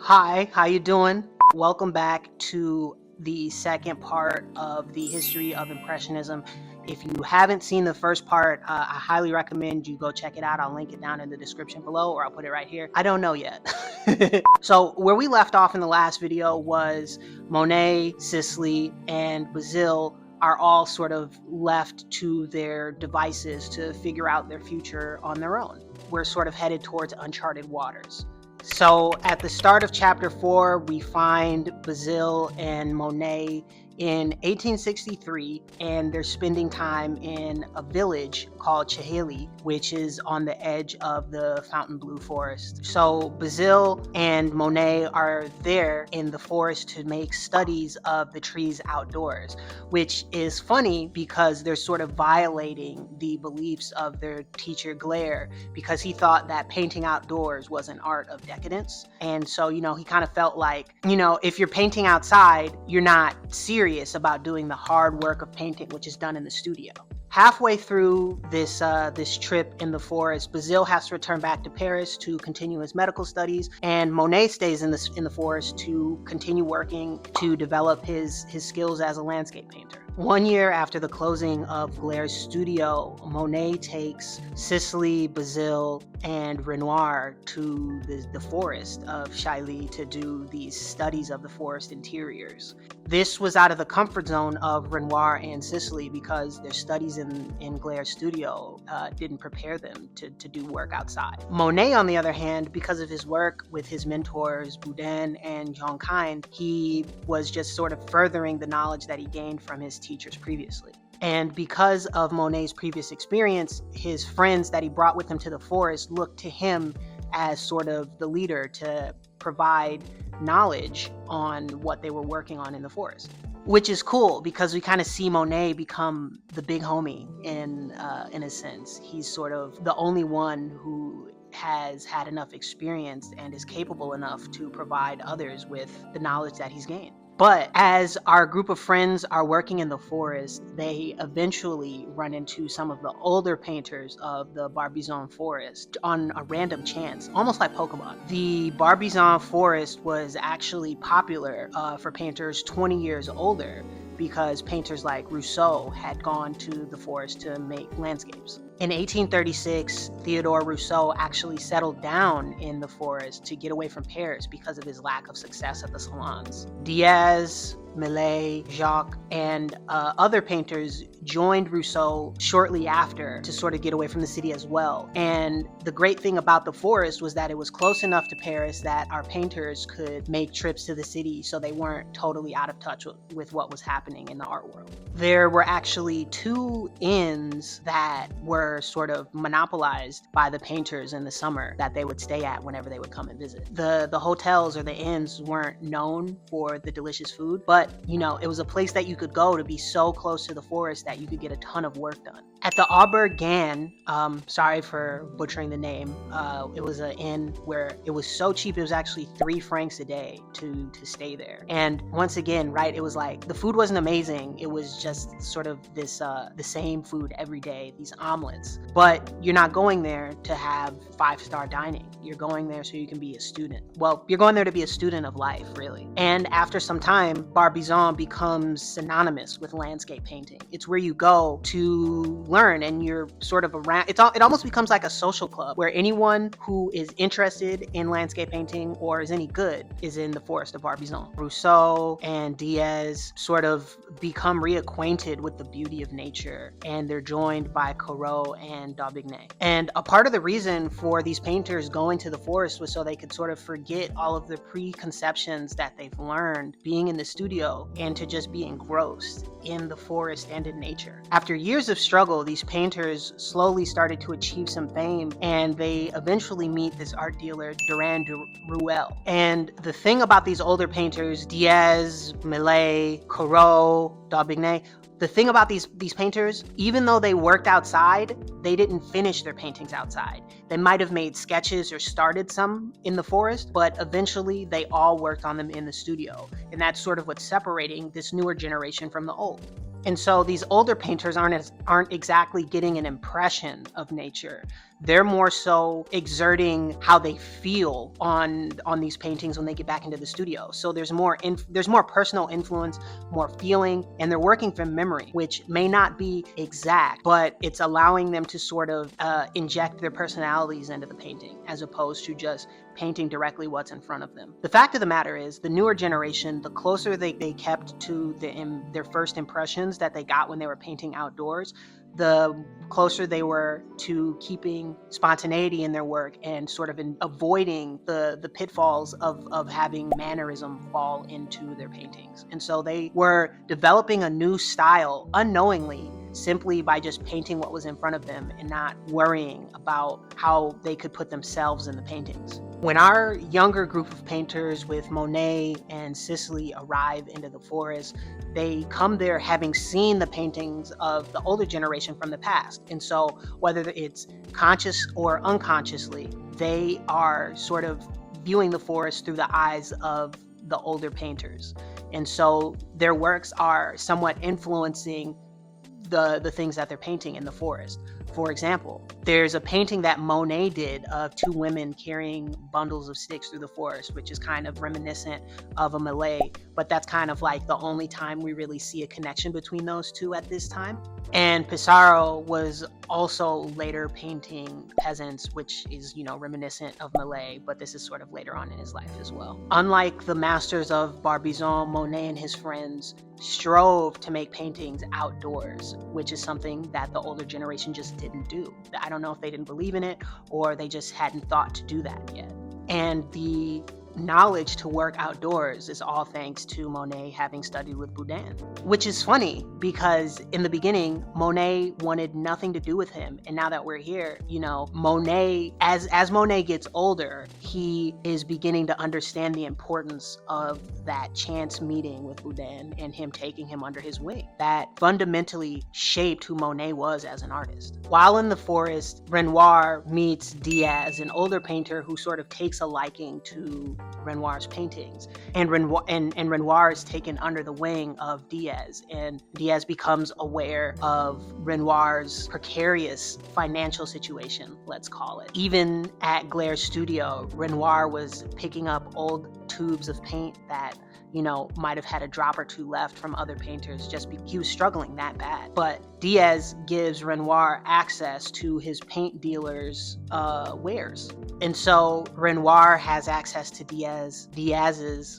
Hi, how you doing? Welcome back to the second part of the history of Impressionism. If you haven't seen the first part, I highly recommend you go check it out. I'll link it down in the description below, or I'll put it right here. I don't know yet. So where we left off in the last video was Monet, Sisley, and Basile are all sort of left to their devices to figure out their future on their own. We're sort of headed towards uncharted waters. So at the start of chapter 4, we find Basile and Monet in 1863, and they're spending time in a village called Chiheli, which is on the edge of the Fontainebleau forest. So Basile and Monet are there in the forest to make studies of the trees outdoors, which is funny because they're sort of violating the beliefs of their teacher Clairo, because he thought that painting outdoors was an art of decadence. And so, he kind of felt like, if you're painting outside, you're not serious about doing the hard work of painting, which is done in the studio. Halfway through this trip in the forest, Basile has to return back to Paris to continue his medical studies, and Monet stays in the forest to continue working to develop his skills as a landscape painter. 1 year after the closing of Clairo's studio, Monet takes Sisley, Basile, and Renoir to the forest of Chiheli to do these studies of the forest interiors. This was out of the comfort zone of Renoir and Sisley because their studies in Clairo's studio didn't prepare them to do work outside. Monet, on the other hand, because of his work with his mentors Boudin and Jonquin, he was just sort of furthering the knowledge that he gained from his teachers previously. And because of Monet's previous experience, his friends that he brought with him to the forest looked to him as sort of the leader to provide knowledge on what they were working on in the forest. Which is cool because we kind of see Monet become the big homie in a sense. He's sort of the only one who has had enough experience and is capable enough to provide others with the knowledge that he's gained. But as our group of friends are working in the forest, they eventually run into some of the older painters of the Barbizon forest on a random chance, almost like Pokemon. The Barbizon forest was actually popular for painters 20 years older because painters like Rousseau had gone to the forest to make landscapes. In 1836, Theodore Rousseau actually settled down in the forest to get away from Paris because of his lack of success at the salons. Diaz, Millet, Jacques, and other painters joined Rousseau shortly after to sort of get away from the city as well. And the great thing about the forest was that it was close enough to Paris that our painters could make trips to the city so they weren't totally out of touch with what was happening in the art world. There were actually 2 inns that were sort of monopolized by the painters in the summer that they would stay at whenever they would come and visit. The hotels or the inns weren't known for the delicious food, but it was a place that you could go to be so close to the forest that you could get a ton of work done. At the Auberge Gunn, sorry for butchering the name, it was an inn where it was so cheap, it was actually 3 francs a day to stay there. And once again, right, it was like, the food wasn't amazing, it was just sort of this, the same food every day, these omelets. But you're not going there to have 5-star dining. You're going there so you can be a student. Well, you're going there to be a student of life, really. And after some time, Barbizon becomes synonymous with landscape painting. It's where you go to learn, and you're sort of around. It almost becomes like a social club where anyone who is interested in landscape painting or is any good is in the forest of Barbizon. Rousseau and Diaz sort of become reacquainted with the beauty of nature, and they're joined by Clairo and Daubigny. And a part of the reason for these painters going to the forest was so they could sort of forget all of the preconceptions that they've learned being in the studio and to just be engrossed in the forest and in nature. After years of struggle, these painters slowly started to achieve some fame, and they eventually meet this art dealer, Durand de Ruel. And the thing about these older painters, Diaz, Millet, Clairo, Daubigny, the thing about these painters, even though they worked outside, they didn't finish their paintings outside. They might have made sketches or started some in the forest, but eventually they all worked on them in the studio. And that's sort of what's separating this newer generation from the old. And so these older painters aren't exactly getting an impression of nature. they're more so exerting how they feel on these paintings when they get back into the studio. So there's more personal influence, more feeling, and they're working from memory, which may not be exact, but it's allowing them to sort of inject their personalities into the painting as opposed to just painting directly what's in front of them. The fact of the matter is, the newer generation, the closer they kept to their first impressions that they got when they were painting outdoors, the closer they were to keeping spontaneity in their work and sort of avoiding the pitfalls of having mannerism fall into their paintings. And so they were developing a new style unknowingly, simply by just painting what was in front of them and not worrying about how they could put themselves in the paintings. When our younger group of painters with Monet and Cicely arrive into the forest, they come there having seen the paintings of the older generation from the past. And so whether it's conscious or unconsciously, they are sort of viewing the forest through the eyes of the older painters. And so their works are somewhat influencing the things that they're painting in the forest. For example, there's a painting that Monet did of two women carrying bundles of sticks through the forest, which is kind of reminiscent of a Malay, but that's kind of like the only time we really see a connection between those two at this time. And Pissarro was also later painting peasants, which is, reminiscent of Malay, but this is sort of later on in his life as well. Unlike the masters of Barbizon, Monet and his friends strove to make paintings outdoors, which is something that the older generation just didn't do. I don't know if they didn't believe in it or they just hadn't thought to do that yet. And the knowledge to work outdoors is all thanks to Monet having studied with Boudin, which is funny because in the beginning Monet wanted nothing to do with him, and now that we're here, Monet, as Monet gets older, he is beginning to understand the importance of that chance meeting with Boudin and him taking him under his wing. That fundamentally shaped who Monet was as an artist. While in the forest, Renoir meets Diaz, an older painter who sort of takes a liking to Renoir's paintings, and Renoir is taken under the wing of Diaz, and Diaz becomes aware of Renoir's precarious financial situation, let's call it. Even at Glaire's studio, Renoir was picking up old tubes of paint that might have had a drop or two left from other painters, he was struggling that bad. But Diaz gives Renoir access to his paint dealer's wares. And so Renoir has access to Diaz's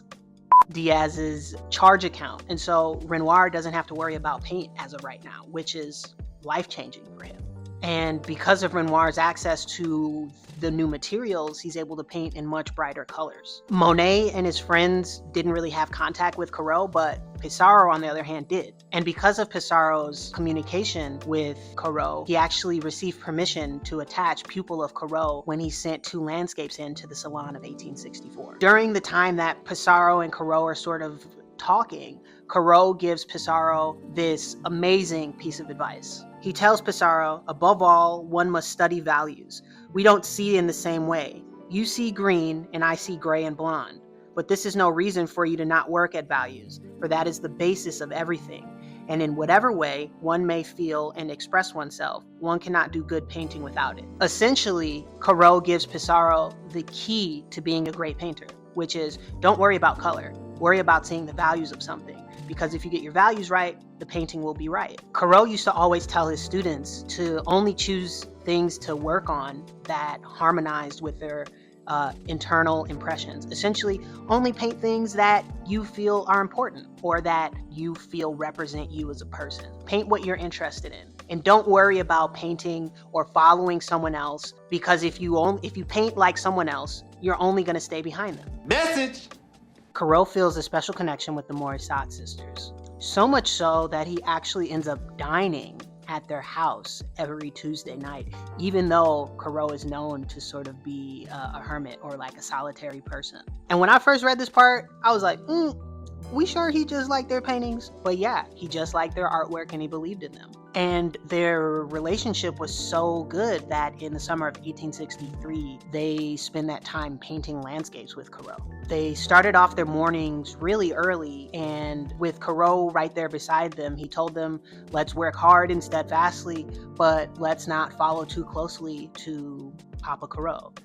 charge account. And so Renoir doesn't have to worry about paint as of right now, which is life-changing for him. And because of Renoir's access to the new materials, he's able to paint in much brighter colors. Monet and his friends didn't really have contact with Corot, but Pissarro, on the other hand, did. And because of Pissarro's communication with Corot, he actually received permission to attach Pupil of Corot when he sent two landscapes into the Salon of 1864. During the time that Pissarro and Corot are sort of talking, Corot gives Pissarro this amazing piece of advice. He tells Pissarro, above all, one must study values. We don't see in the same way. You see green and I see gray and blonde. But this is no reason for you to not work at values, for that is the basis of everything. And in whatever way one may feel and express oneself, one cannot do good painting without it. Essentially, Corot gives Pissarro the key to being a great painter, which is don't worry about color. Worry about seeing the values of something. Because if you get your values right, the painting will be right. Corot used to always tell his students to only choose things to work on that harmonized with their internal impressions. Essentially, only paint things that you feel are important or that you feel represent you as a person. Paint what you're interested in. And don't worry about painting or following someone else, because if you paint like someone else, you're only going to stay behind them. Message! Corot feels a special connection with the Morisot sisters. So much so that he actually ends up dining at their house every Tuesday night, even though Corot is known to sort of be a hermit or like a solitary person. And when I first read this part, I was like, we sure he just liked their paintings? But yeah, he just liked their artwork and he believed in them. And their relationship was so good that in the summer of 1863, they spent that time painting landscapes with Corot. They started off their mornings really early, and with Corot right there beside them, he told them, let's work hard and steadfastly, but let's not follow too closely to Papa Corot.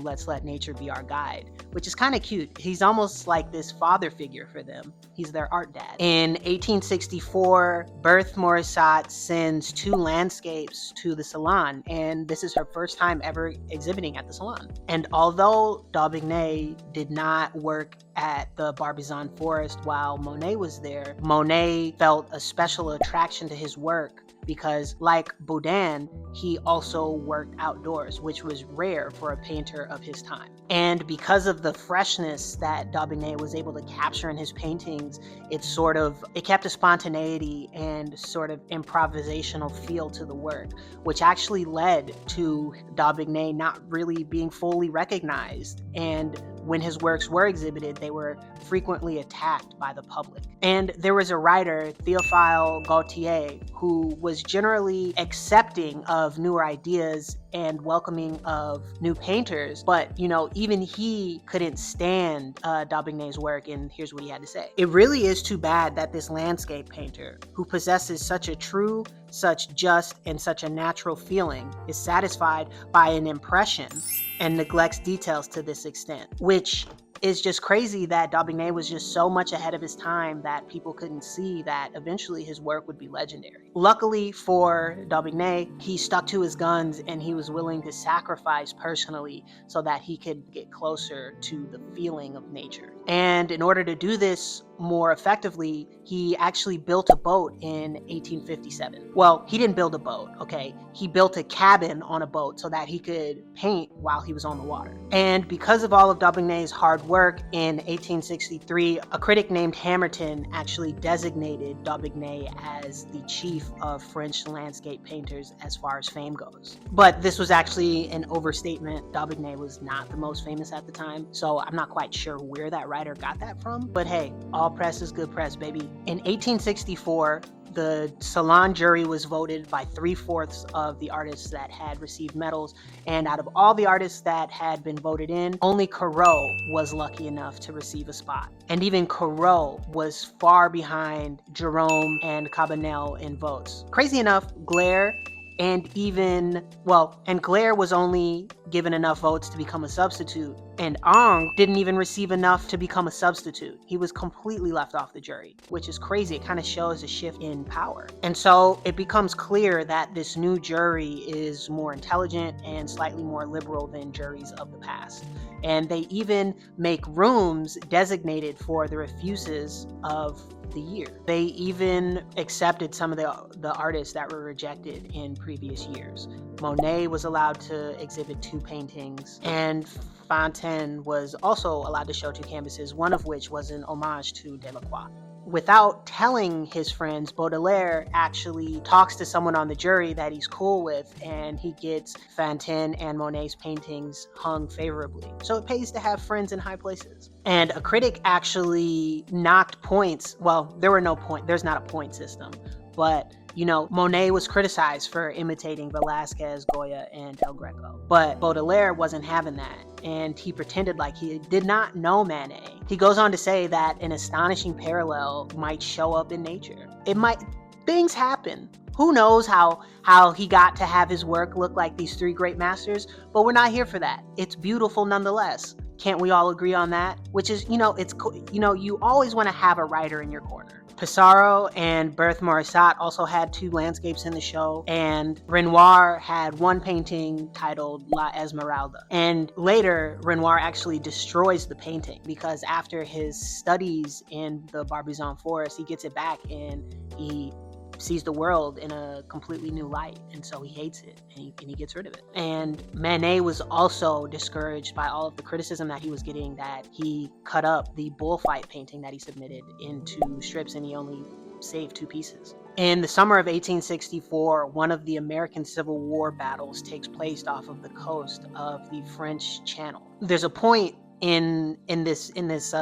Let's let nature be our guide, which is kind of cute. He's almost like this father figure for them. He's their art dad. In 1864, Berthe Morisot sends 2 landscapes to the Salon, and this is her first time ever exhibiting at the Salon. And although Daubigny did not work at the Barbizon forest while Monet was there, Monet felt a special attraction to his work because, like Boudin, he also worked outdoors, which was rare for a painter of his time. And because of the freshness that Daubigny was able to capture in his paintings, it kept a spontaneity and sort of improvisational feel to the work, which actually led to Daubigny not really being fully recognized. And when his works were exhibited, they were frequently attacked by the public. And there was a writer, Théophile Gautier, who was generally accepting of newer ideas and welcoming of new painters, but even he couldn't stand Daubigny's work, and here's what he had to say. It really is too bad that this landscape painter, who possesses such a true, such just, and such a natural feeling, is satisfied by an impression and neglects details to this extent, which is just crazy that Daubigny was just so much ahead of his time that people couldn't see that eventually his work would be legendary. Luckily for Daubigny, he stuck to his guns and he was willing to sacrifice personally so that he could get closer to the feeling of nature. And in order to do this more effectively, he actually built a boat in 1857. Well, he didn't build a boat, okay? He built a cabin on a boat so that he could paint while he was on the water. And because of all of Daubigny's hard work, in 1863, a critic named Hamerton actually designated Daubigny as the chief of French landscape painters as far as fame goes. But this was actually an overstatement. Daubigny was not the most famous at the time, so I'm not quite sure where that writer got that from. But hey, all press is good press, baby. In 1864, the Salon jury was voted by 3/4 of the artists that had received medals, and out of all the artists that had been voted in, only Corot was lucky enough to receive a spot. And even Corot was far behind Jerome and Cabanel in votes. Crazy enough, Glare Glare was only given enough votes to become a substitute, and Ingres didn't even receive enough to become a substitute. He was completely left off the jury, which is crazy. It kind of shows a shift in power. And so it becomes clear that this new jury is more intelligent and slightly more liberal than juries of the past. And they even make rooms designated for the refuses of the year. They even accepted some of the artists that were rejected in previous years. Monet was allowed to exhibit 2 paintings, and Fontaine was also allowed to show 2 canvases, one of which was an homage to Delacroix. Without telling his friends, Baudelaire actually talks to someone on the jury that he's cool with, and he gets Fontaine and Monet's paintings hung favorably. So it pays to have friends in high places. And a critic actually knocked points. Well, there's not a point system, but Monet was criticized for imitating Velázquez, Goya, and El Greco. But Baudelaire wasn't having that, and he pretended like he did not know Manet. He goes on to say that an astonishing parallel might show up in nature. Things happen. Who knows how he got to have his work look like these 3 great masters, but we're not here for that. It's beautiful nonetheless. Can't we all agree on that? Which is, it's cool. You always want to have a writer in your corner. Pissarro and Berthe Morisot also had 2 landscapes in the show, and Renoir had 1 painting titled La Esmeralda. And later, Renoir actually destroys the painting because after his studies in the Barbizon forest, he gets it back and he sees the world in a completely new light, and so he hates it and he gets rid of it. And Manet was also discouraged by all of the criticism that he was getting, that he cut up the bullfight painting that he submitted into strips and he only saved 2 pieces. In the summer of 1864, one of the American Civil War battles takes place off of the coast of the French Channel. There's a point in this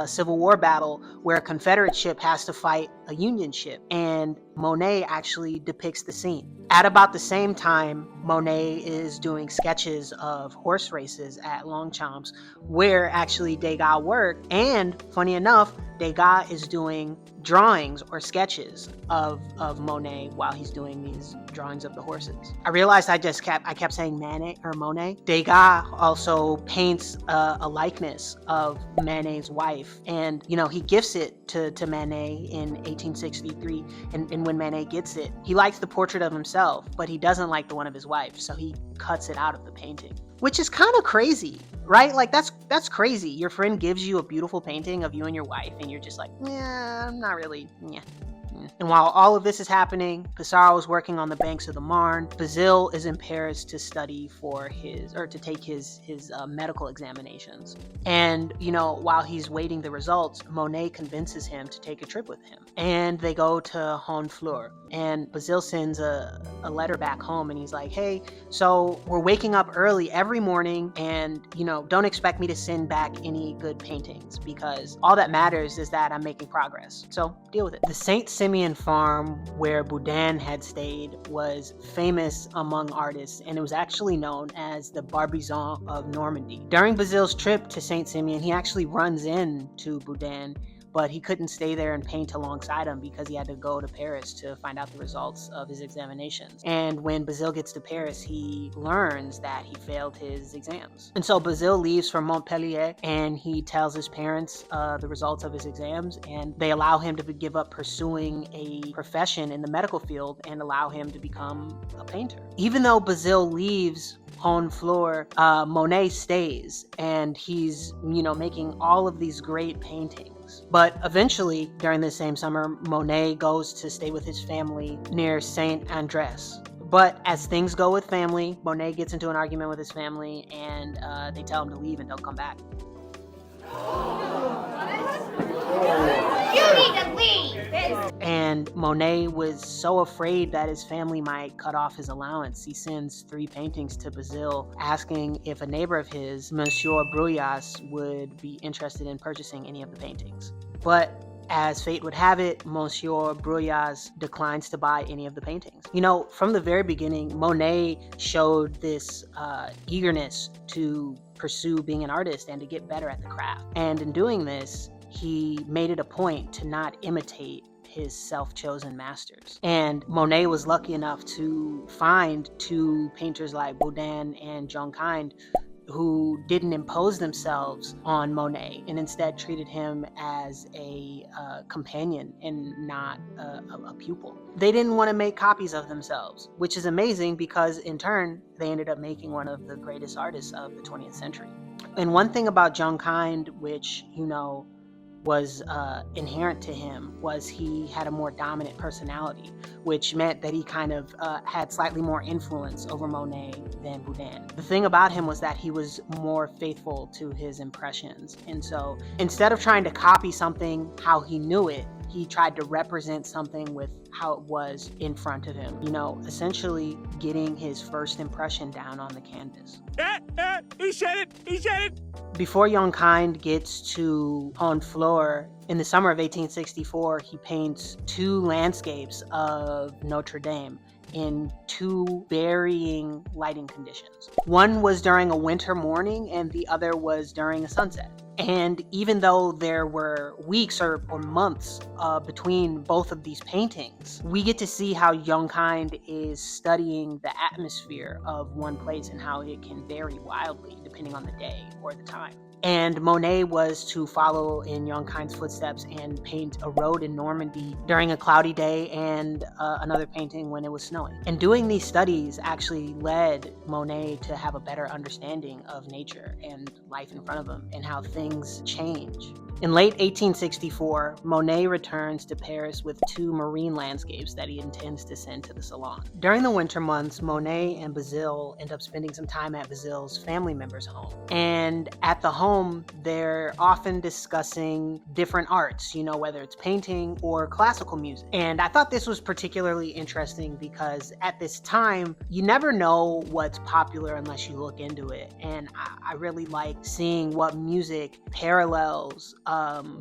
Civil War battle where a Confederate ship has to fight a Union ship, and Monet actually depicts the scene. At about the same time, Monet is doing sketches of horse races at Longchamps, where actually Degas worked, and funny enough, Degas is doing drawings or sketches of Monet while he's doing these drawings of the horses. I realized I kept saying Manet or Monet. Degas also paints a likeness of Manet's wife, and he gifts it to Manet in 1863. And when Manet gets it, he likes the portrait of himself, but he doesn't like the one of his wife, so he cuts it out of the painting, which is kind of crazy, right? Like that's crazy. Your friend gives you a beautiful painting of you and your wife, and you're just like, yeah, I'm not really, yeah. And while all of this is happening, Pissarro is working on the banks of the Marne. Bazille is in Paris to study to take his medical examinations. And, while he's waiting the results, Monet convinces him to take a trip with him. And they go to Honfleur. And Bazille sends a letter back home, and he's like, hey, so we're waking up early every morning, and, don't expect me to send back any good paintings, because all that matters is that I'm making progress. So deal with it. The Saint Simeon farm where Boudin had stayed was famous among artists, and it was actually known as the Barbizon of Normandy. During Bazille's trip to Saint Simeon, he actually runs into Boudin, but he couldn't stay there and paint alongside him because he had to go to Paris to find out the results of his examinations. And when Bazille gets to Paris, he learns that he failed his exams. And so Bazille leaves for Montpellier, and he tells his parents the results of his exams, and they allow him to give up pursuing a profession in the medical field and allow him to become a painter. Even though Bazille leaves Honfleur, Monet stays, and he's, making all of these great paintings. But eventually, during the same summer, Monet goes to stay with his family near Saint Andres. But as things go with family, Monet gets into an argument with his family, and they tell him to leave and don't come back. You need to leave! And Monet was so afraid that his family might cut off his allowance, he sends 3 paintings to Bazille, asking if a neighbor of his, Monsieur Bruyas, would be interested in purchasing any of the paintings. But as fate would have it, Monsieur Bruyas declines to buy any of the paintings. From the very beginning, Monet showed this eagerness to pursue being an artist and to get better at the craft. And in doing this, he made it a point to not imitate his self-chosen masters. And Monet was lucky enough to find 2 painters like Boudin and Jonkind who didn't impose themselves on Monet and instead treated him as a companion and not a pupil. They didn't want to make copies of themselves, which is amazing because in turn, they ended up making one of the greatest artists of the 20th century. And one thing about Jonkind, which, was inherent to him, was he had a more dominant personality, which meant that he kind of had slightly more influence over Monet than Boudin. The thing about him was that he was more faithful to his impressions, and so instead of trying to copy something how he knew it, he tried to represent something with how it was in front of him, essentially getting his first impression down on the canvas. He said it! Before Jonkind gets to Honfleur, in the summer of 1864, he paints 2 landscapes of Notre Dame in 2 varying lighting conditions. One was during a winter morning and the other was during a sunset. And even though there were weeks or months between both of these paintings, we get to see how Jonkind is studying the atmosphere of one place and how it can vary wildly depending on the day or the time. And Monet was to follow in Jonkind's footsteps and paint a road in Normandy during a cloudy day and another painting when it was snowing. And doing these studies actually led Monet to have a better understanding of nature and life in front of him and how things change. In late 1864, Monet returns to Paris with 2 marine landscapes that he intends to send to the Salon. During the winter months, Monet and Bazille end up spending some time at Bazille's family member's home. And at the home, they're often discussing different arts, whether it's painting or classical music. And I thought this was particularly interesting because at this time, you never know what's popular unless you look into it. And I really like seeing what music like parallels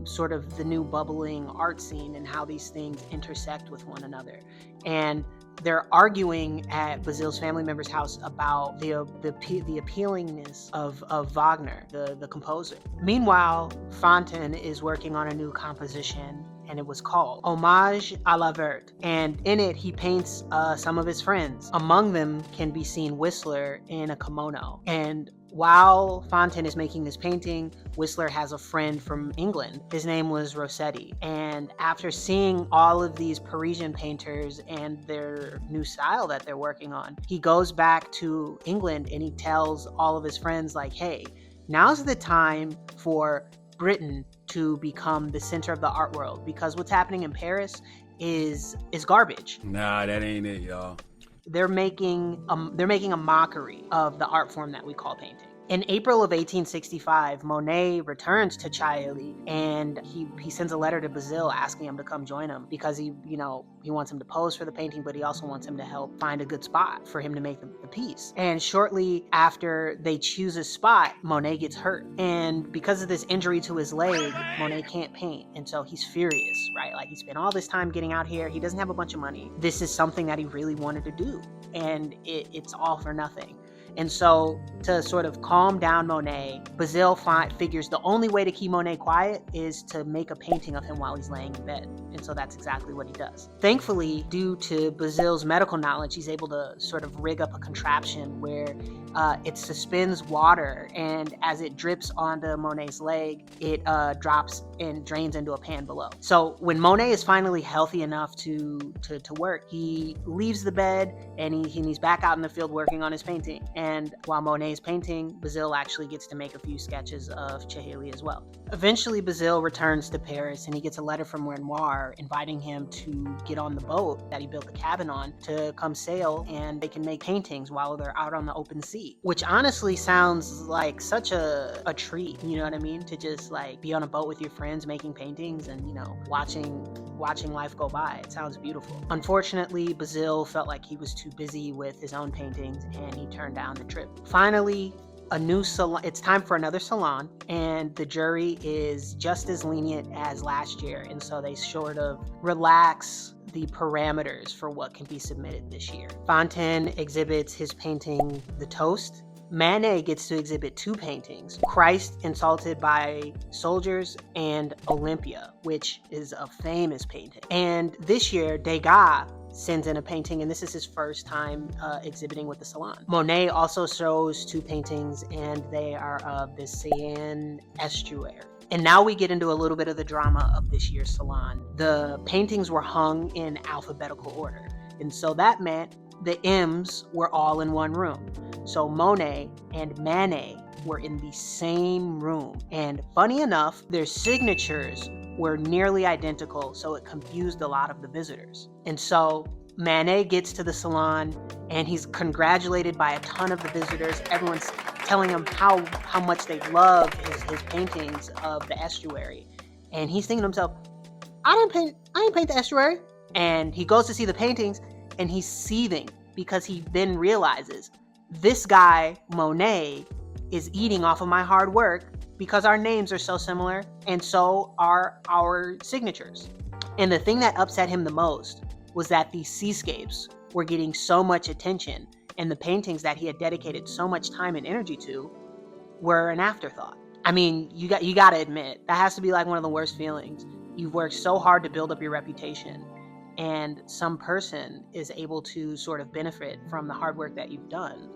sort of the new bubbling art scene and how these things intersect with one another. And they're arguing at Bazille's family member's house about the appealingness of Wagner, the composer. Meanwhile, Fontaine is working on a new composition, and it was called Hommage à la Verte. And in it, he paints some of his friends. Among them can be seen Whistler in a kimono. And while Fontaine is making this painting, Whistler has a friend from England. His name was Rossetti. And after seeing all of these Parisian painters and their new style that they're working on, he goes back to England and he tells all of his friends, like, hey, now's the time for Britain to become the center of the art world, because what's happening in Paris is garbage. Nah, that ain't it, y'all. They're making a mockery of the art form that we call painting. In April of 1865, Monet returns to Chailly, and he sends a letter to Bazille asking him to come join him, because he wants him to pose for the painting, but he also wants him to help find a good spot for him to make the piece. And shortly after they choose a spot, Monet gets hurt. And because of this injury to his leg, Monet can't paint. And so he's furious, right? Like, he spent all this time getting out here. He doesn't have a bunch of money. This is something that he really wanted to do, and it's all for nothing. And so, to sort of calm down Monet, Bazille figures the only way to keep Monet quiet is to make a painting of him while he's laying in bed. And so that's exactly what he does. Thankfully, due to Bazille's medical knowledge, he's able to sort of rig up a contraption where it suspends water, and as it drips onto Monet's leg, it drops and drains into a pan below. So when Monet is finally healthy enough to work, he leaves the bed and he's back out in the field working on his painting. And while Monet is painting, Bazille actually gets to make a few sketches of Chailly as well. Eventually, Bazille returns to Paris, and he gets a letter from Renoir inviting him to get on the boat that he built the cabin on to come sail, and they can make paintings while they're out on the open sea. Which honestly sounds like such a treat, you know what I mean? To just like be on a boat with your friends making paintings and, watching life go by. It sounds beautiful. Unfortunately, Bazille felt like he was too busy with his own paintings, and he turned down the trip. Finally, a new salon. It's time for another salon, and the jury is just as lenient as last year, and so they sort of relax the parameters for what can be submitted this year. Fontaine exhibits his painting The Toast. Manet gets to exhibit two paintings, Christ Insulted by Soldiers and Olympia, which is a famous painting. And this year, Degas sends in a painting, and this is his first time exhibiting with the Salon. Monet also shows two paintings, and they are of the Seine estuary. And now we get into a little bit of the drama of this year's Salon. The paintings were hung in alphabetical order, and so that meant the M's were all in one room. So Monet and Manet were in the same room. And funny enough, their signatures were nearly identical, so it confused a lot of the visitors. And so Manet gets to the salon, and he's congratulated by a ton of the visitors. Everyone's telling him how much they love his paintings of the estuary. And he's thinking to himself, I didn't paint the estuary. And he goes to see the paintings, and he's seething, because he then realizes this guy, Monet, is eating off of my hard work, because our names are so similar, and so are our signatures. And the thing that upset him the most was that these seascapes were getting so much attention, and the paintings that he had dedicated so much time and energy to were an afterthought. I mean, you got to admit, that has to be like one of the worst feelings. You've worked so hard to build up your reputation, and some person is able to sort of benefit from the hard work that you've done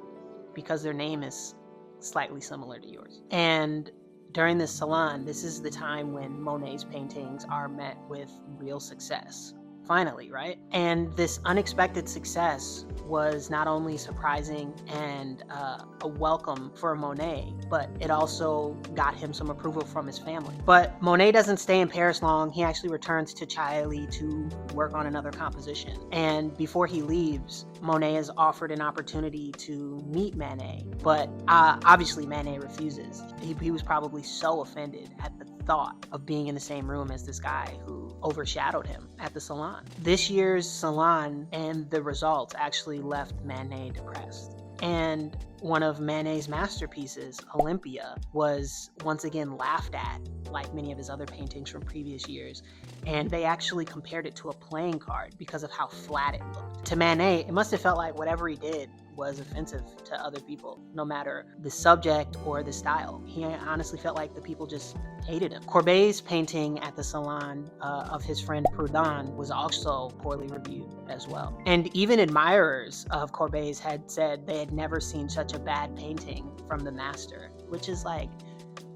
because their name is slightly similar to yours. And during this salon, this is the time when Monet's paintings are met with real success. Finally, right? And this unexpected success was not only surprising and a welcome for Monet, but it also got him some approval from his family. But Monet doesn't stay in Paris long. He actually returns to Chailly to work on another composition. And before he leaves, Monet is offered an opportunity to meet Manet, but obviously Manet refuses. He was probably so offended at the thought of being in the same room as this guy who overshadowed him at the salon. This year's salon and the results actually left Manet depressed. And one of Manet's masterpieces, Olympia, was once again laughed at, like many of his other paintings from previous years. And they actually compared it to a playing card because of how flat it looked. To Manet, it must have felt like whatever he did was offensive to other people, no matter the subject or the style. He honestly felt like the people just hated him. Courbet's painting at the salon of his friend Proudhon was also poorly reviewed as well. And even admirers of Courbet's had said they had never seen such a bad painting from the master, which is like,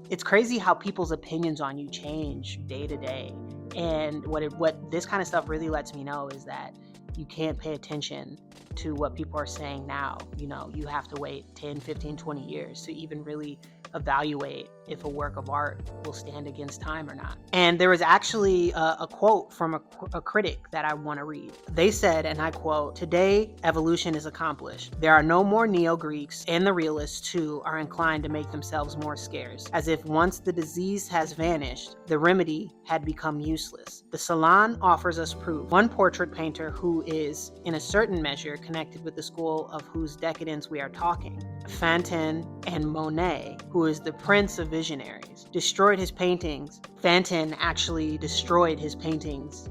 it's crazy how people's opinions on you change day to day. And what this kind of stuff really lets me know is that you can't pay attention to what people are saying now. You know, you have to wait 10, 15, 20 years to even really evaluate if a work of art will stand against time or not. And there was actually a quote from a critic that I want to read. They said, and I quote, "Today, evolution is accomplished. There are no more neo-Greeks, and the realists, too, are inclined to make themselves more scarce, as if once the disease has vanished, the remedy had become useless. The salon offers us proof. One portrait painter who is, in a certain measure, connected with the school of whose decadence we are talking, Fantin and Monet, who is the prince of visionaries, destroyed his paintings. Fantin actually destroyed his paintings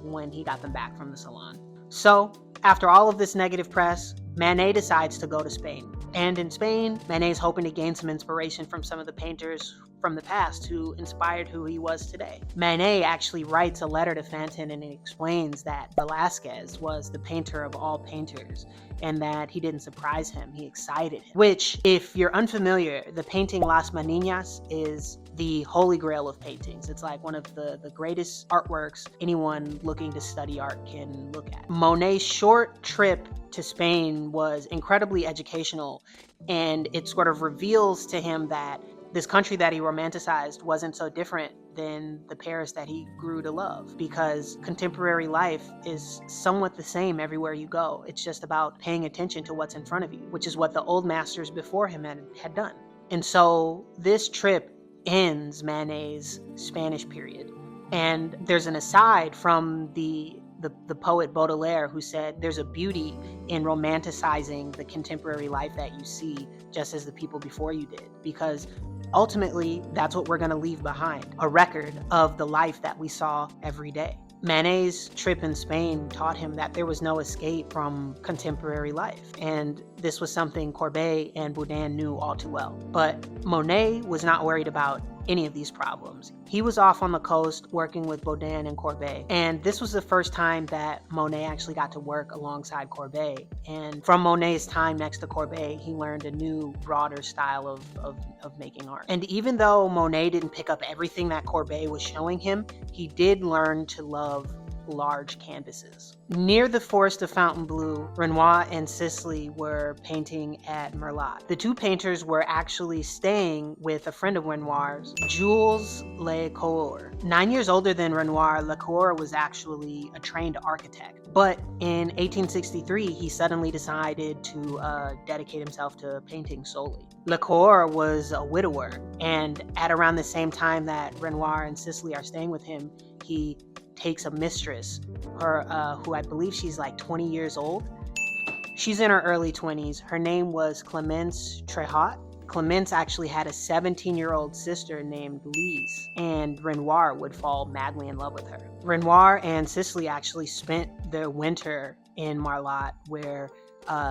when he got them back from the salon." So, after all of this negative press, Manet decides to go to Spain. And in Spain, Manet's hoping to gain some inspiration from some of the painters from the past who inspired who he was today. Manet actually writes a letter to Fantin and explains that Velázquez was the painter of all painters and that he didn't surprise him, he excited him. Which, if you're unfamiliar, the painting Las Maniñas is the holy grail of paintings. It's like one of the greatest artworks anyone looking to study art can look at. Monet's short trip to Spain was incredibly educational, and it sort of reveals to him that this country that he romanticized wasn't so different than the Paris that he grew to love, because contemporary life is somewhat the same everywhere you go. It's just about paying attention to what's in front of you, which is what the old masters before him had done. And so this trip ends Manet's Spanish period. And there's an aside from the poet Baudelaire, who said there's a beauty in romanticizing the contemporary life that you see, just as the people before you did, because ultimately that's what we're going to leave behind, a record of the life that we saw every day. Manet's trip in Spain taught him that there was no escape from contemporary life, and this was something Courbet and Boudin knew all too well. But Monet was not worried about any of these problems. He was off on the coast working with Boudin and Courbet, and this was the first time that Monet actually got to work alongside Courbet. And from Monet's time next to Courbet, he learned a new, broader style of making art. And even though Monet didn't pick up everything that Courbet was showing him, he did learn to love large canvases. Near the forest of Fontainebleau, Renoir and Sisley were painting at Merlat. The two painters were actually staying with a friend of Renoir's, Jules Lecoeur. 9 years older than Renoir, Lecoeur was actually a trained architect. But in 1863, he suddenly decided to dedicate himself to painting solely. Lecoeur was a widower, and at around the same time that Renoir and Sisley are staying with him, he takes a mistress, who I believe she's like 20 years old. She's in her early 20s. Her name was Clemence Trehat. Clemence actually had a 17-year-old sister named Lise, and Renoir would fall madly in love with her. Renoir and Sisley actually spent their winter in Merlat, where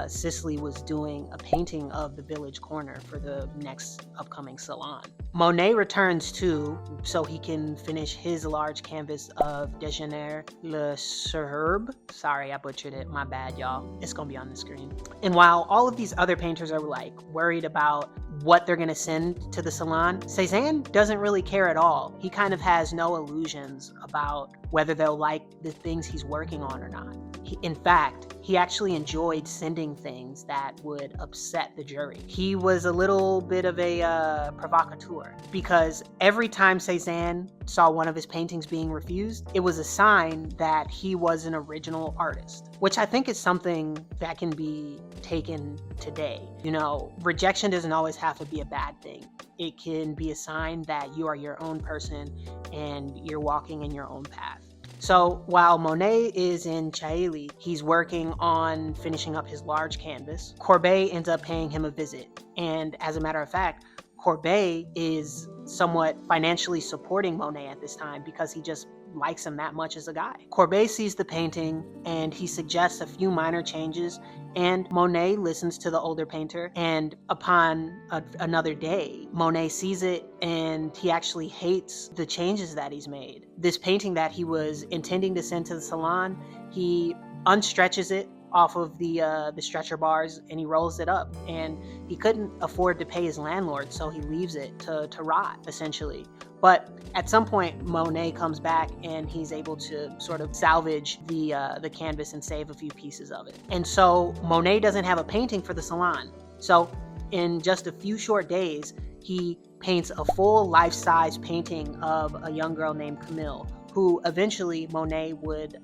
Sisley was doing a painting of the village corner for the next upcoming salon. Monet returns too, so he can finish his large canvas of Déjeuner le Superbe. Sorry, I butchered it. My bad, y'all. It's gonna be on the screen. And while all of these other painters are like worried about what they're gonna send to the salon, Cézanne doesn't really care at all. He kind of has no illusions about whether they'll like the things he's working on or not. In fact, he actually enjoyed sending things that would upset the jury. He was a little bit of a provocateur, because every time Cézanne saw one of his paintings being refused, it was a sign that he was an original artist, which I think is something that can be taken today. You know, rejection doesn't always have to be a bad thing. It can be a sign that you are your own person and you're walking in your own path. So while Monet is in Chailly, he's working on finishing up his large canvas. Courbet ends up paying him a visit. And as a matter of fact, Courbet is somewhat financially supporting Monet at this time because he just likes him that much as a guy. Courbet sees the painting and he suggests a few minor changes, and Monet listens to the older painter, and upon another day, Monet sees it and he actually hates the changes that he's made. This painting that he was intending to send to the salon, he unstretches it off of the stretcher bars and he rolls it up, and he couldn't afford to pay his landlord, so he leaves it to rot essentially. But at some point, Monet comes back and he's able to sort of salvage the canvas and save a few pieces of it. And so Monet doesn't have a painting for the salon. So in just a few short days, he paints a full life-size painting of a young girl named Camille, who eventually Monet would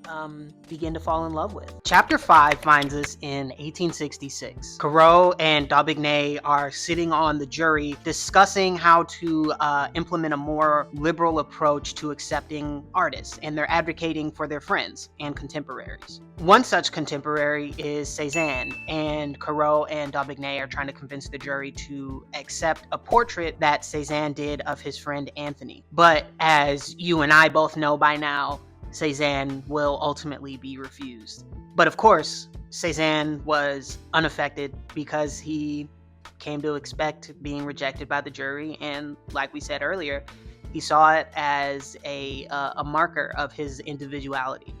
begin to fall in love with. Chapter 5 finds us in 1866. Clairo and Daubigny are sitting on the jury discussing how to implement a more liberal approach to accepting artists, and they're advocating for their friends and contemporaries. One such contemporary is Cézanne, and Clairo and Daubigny are trying to convince the jury to accept a portrait that Cézanne did of his friend Anthony. But as you and I both know by now, Cézanne will ultimately be refused. But of course, Cézanne was unaffected because he came to expect being rejected by the jury, and like we said earlier, he saw it as a marker of his individuality.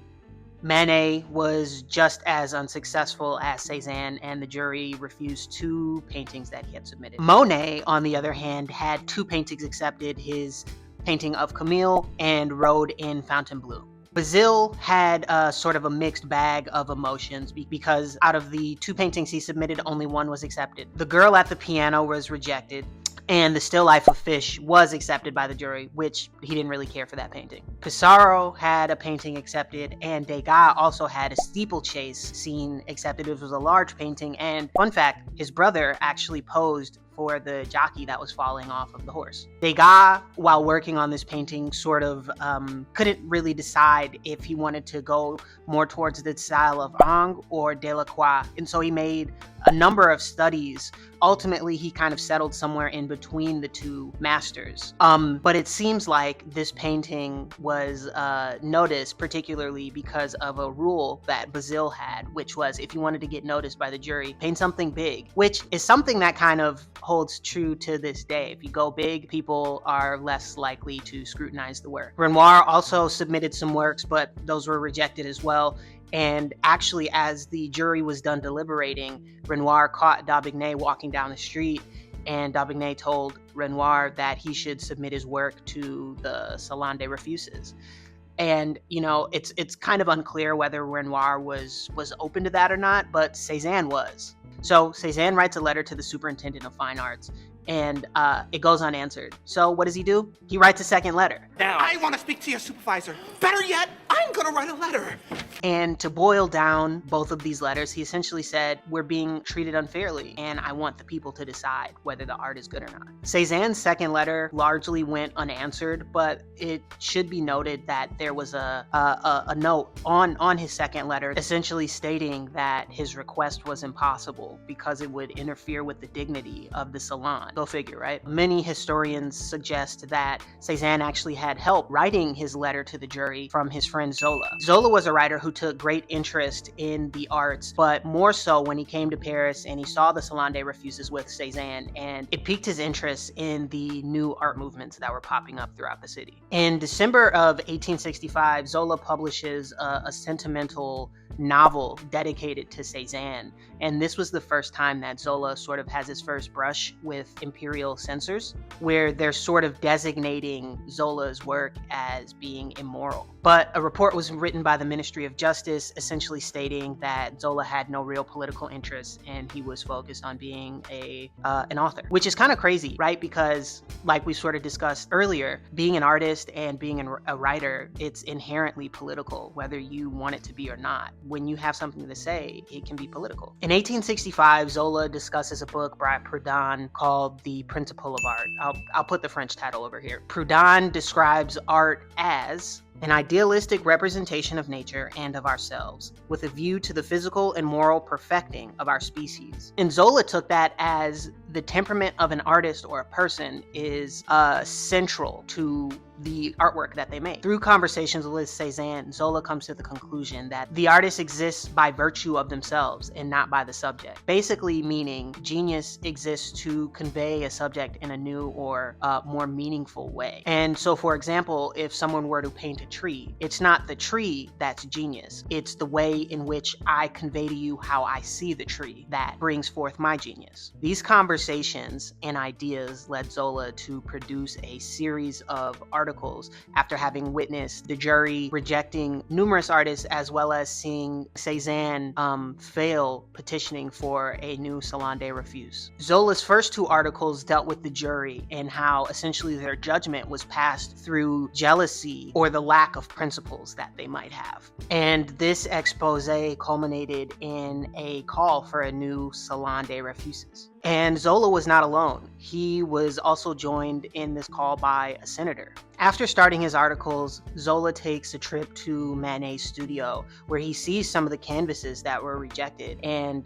Manet was just as unsuccessful as Cézanne, and the jury refused 2 paintings that he had submitted. Monet, on the other hand, had 2 paintings accepted, his painting of Camille and Rode in Fontainebleau. Bazille had sort of a mixed bag of emotions because out of the 2 paintings he submitted, only 1 was accepted. The Girl at the Piano was rejected, and The Still Life of Fish was accepted by the jury, which he didn't really care for that painting. Pissarro had a painting accepted, and Degas also had a steeplechase scene accepted. It was a large painting, and fun fact, his brother actually posed for the jockey that was falling off of the horse. Degas, while working on this painting, sort of couldn't really decide if he wanted to go more towards the style of Ingres or Delacroix, and so he made a number of studies. Ultimately, he kind of settled somewhere in between the 2 masters. But it seems like this painting was noticed particularly because of a rule that Bazille had, which was if you wanted to get noticed by the jury, paint something big, which is something that kind of holds true to this day. If you go big, people are less likely to scrutinize the work. Renoir also submitted some works, but those were rejected as well. And actually, as the jury was done deliberating, Renoir caught Daubigny walking down the street, and Daubigny told Renoir that he should submit his work to the Salon des Refuses. And, you know, it's kind of unclear whether Renoir was open to that or not, but Cézanne was. So Cézanne writes a letter to the superintendent of fine arts, and it goes unanswered. So what does he do? He writes a second letter. Now, I want to speak to your supervisor. Better yet, I'm going to write a letter. And to boil down both of these letters, he essentially said, we're being treated unfairly, and I want the people to decide whether the art is good or not. Cézanne's second letter largely went unanswered, but it should be noted that there was a note on his second letter essentially stating that his request was impossible because it would interfere with the dignity of the salon. Go figure, right? Many historians suggest that Cézanne actually had help writing his letter to the jury from his friend Zola. Zola was a writer who took great interest in the arts, but more so when he came to Paris and he saw the Salon des Refuses with Cézanne, and it piqued his interest in the new art movements that were popping up throughout the city. In December of 1865, Zola publishes a sentimental novel dedicated to Cézanne, and this was the first time that Zola sort of has his first brush with imperial censors, where they're sort of designating Zola's work as being immoral. But a report was written by the Ministry of Justice essentially stating that Zola had no real political interests and he was focused on being an author, which is kind of crazy, right? Because like we sort of discussed earlier, being an artist and being a writer, it's inherently political, whether you want it to be or not. When you have something to say, it can be political. In 1865, Zola discusses a book by Proudhon called The Principle of Art. I'll put the French title over here. Proudhon describes art as an idealistic representation of nature and of ourselves, with a view to the physical and moral perfecting of our species. And Zola took that as the temperament of an artist or a person is central to the artwork that they make. Through conversations with Cézanne, Zola comes to the conclusion that the artist exists by virtue of themselves and not by the subject. Basically meaning genius exists to convey a subject in a new or more meaningful way. And so, for example, if someone were to paint a tree, it's not the tree that's genius. It's the way in which I convey to you how I see the tree that brings forth my genius. These conversations and ideas led Zola to produce a series of articles after having witnessed the jury rejecting numerous artists, as well as seeing Cézanne fail petitioning for a new Salon de Refus. Zola's first two articles dealt with the jury and how essentially their judgment was passed through jealousy or the lack of principles that they might have. And this expose culminated in a call for a new Salon de Refuses. And Zola was not alone. He was also joined in this call by a senator. After starting his articles, Zola takes a trip to Manet's studio, where he sees some of the canvases that were rejected. And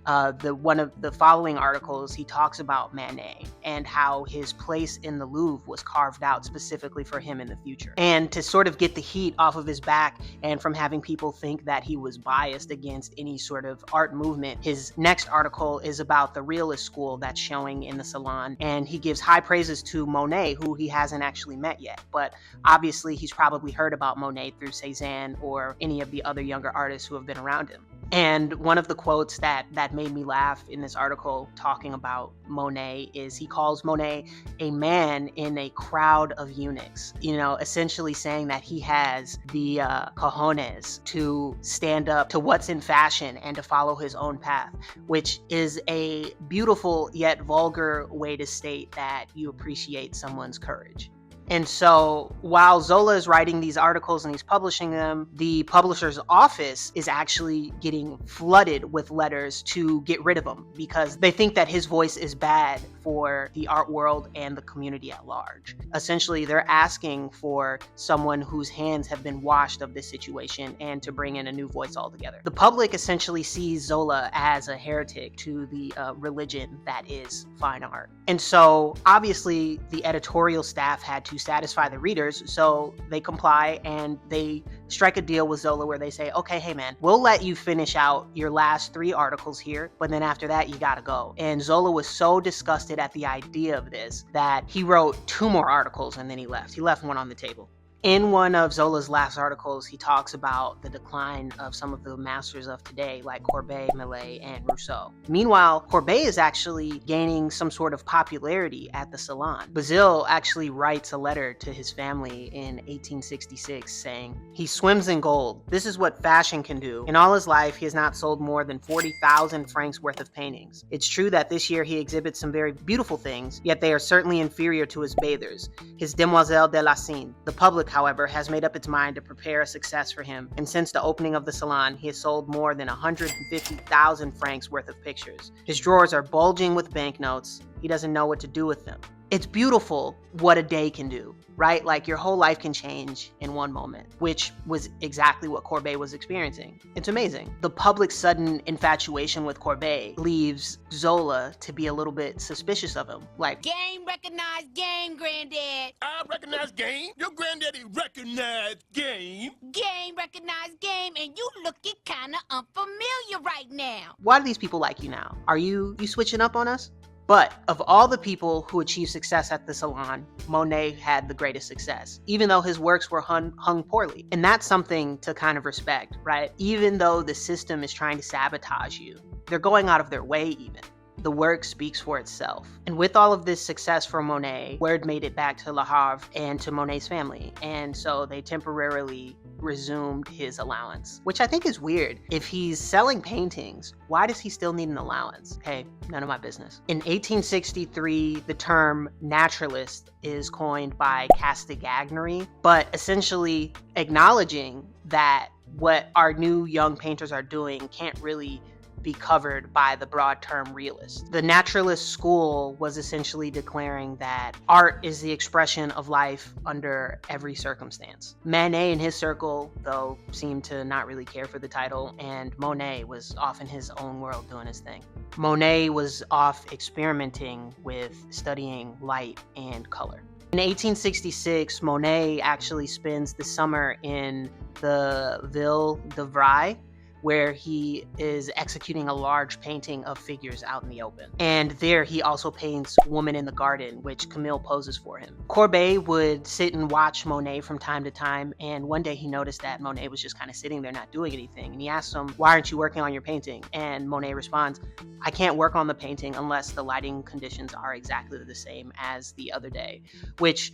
one of the following articles, he talks about Manet and how his place in the Louvre was carved out specifically for him in the future. And to sort of get the heat off of his back and from having people think that he was biased against any sort of art movement, his next article is about the realist school that's showing in the Salon, and he gives high praises to Monet, who he hasn't actually met yet, but obviously he's probably heard about Monet through Cézanne or any of the other younger artists who have been around him. And one of the quotes that made me laugh in this article talking about Monet is he calls Monet a man in a crowd of eunuchs, essentially saying that he has the cojones to stand up to what's in fashion and to follow his own path, which is a beautiful yet vulgar way to state that you appreciate someone's courage. And so while Zola is writing these articles and he's publishing them, the publisher's office is actually getting flooded with letters to get rid of him because they think that his voice is bad for the art world and the community at large. Essentially, they're asking for someone whose hands have been washed of this situation and to bring in a new voice altogether. The public essentially sees Zola as a heretic to the religion that is fine art. And so obviously the editorial staff had to satisfy the readers, so they comply and they strike a deal with Zola where they say, okay, hey man, we'll let you finish out your last 3 articles here, but then after that you gotta go. And Zola was so disgusted at the idea of this that he wrote 2 more articles and then he left. He left one on the table. In one of Zola's last articles, he talks about the decline of some of the masters of today, like Courbet, Millet, and Rousseau. Meanwhile, Courbet is actually gaining some sort of popularity at the Salon. Bazille actually writes a letter to his family in 1866 saying, "He swims in gold. This is what fashion can do. In all his life, he has not sold more than 40,000 francs worth of paintings. It's true that this year he exhibits some very beautiful things, yet they are certainly inferior to his bathers, his Demoiselles de la Seine. The public, however, has made up its mind to prepare a success for him, and since the opening of the Salon, he has sold more than 150,000 francs worth of pictures. His drawers are bulging with banknotes. He doesn't know what to do with them." It's beautiful what a day can do, right? Like your whole life can change in one moment, which was exactly what Courbet was experiencing. It's amazing. The public's sudden infatuation with Courbet leaves Zola to be a little bit suspicious of him. Like, game recognized game, granddad. I recognize game. Your granddaddy recognized game. Game recognized game, and you looking kinda unfamiliar right now. why do these people like you now? Are you switching up on us? But of all the people who achieved success at the Salon, Monet had the greatest success, even though his works were hung poorly. And that's something to kind of respect, right? Even though the system is trying to sabotage you, they're going out of their way even. The work speaks for itself. And with all of this success for Monet, word made it back to Le Havre and to Monet's family. And so they temporarily resumed his allowance, which I think is weird. If he's selling paintings, why does he still need an allowance? Hey, none of my business. In 1863, the term naturalist is coined by Castiglione, but essentially acknowledging that what our new young painters are doing can't really be covered by the broad term realist. The naturalist school was essentially declaring that art is the expression of life under every circumstance. Manet and his circle, though, seemed to not really care for the title, and Monet was off in his own world doing his thing. Monet was off experimenting with studying light and color. In 1866, Monet actually spends the summer in the Ville d'Ivry, where he is executing a large painting of figures out in the open. And there he also paints Woman in the Garden, which Camille poses for him. Courbet would sit and watch Monet from time to time, and one day he noticed that Monet was just kind of sitting there not doing anything. And he asks him, "Why aren't you working on your painting?" And Monet responds, "I can't work on the painting unless the lighting conditions are exactly the same as the other day," which,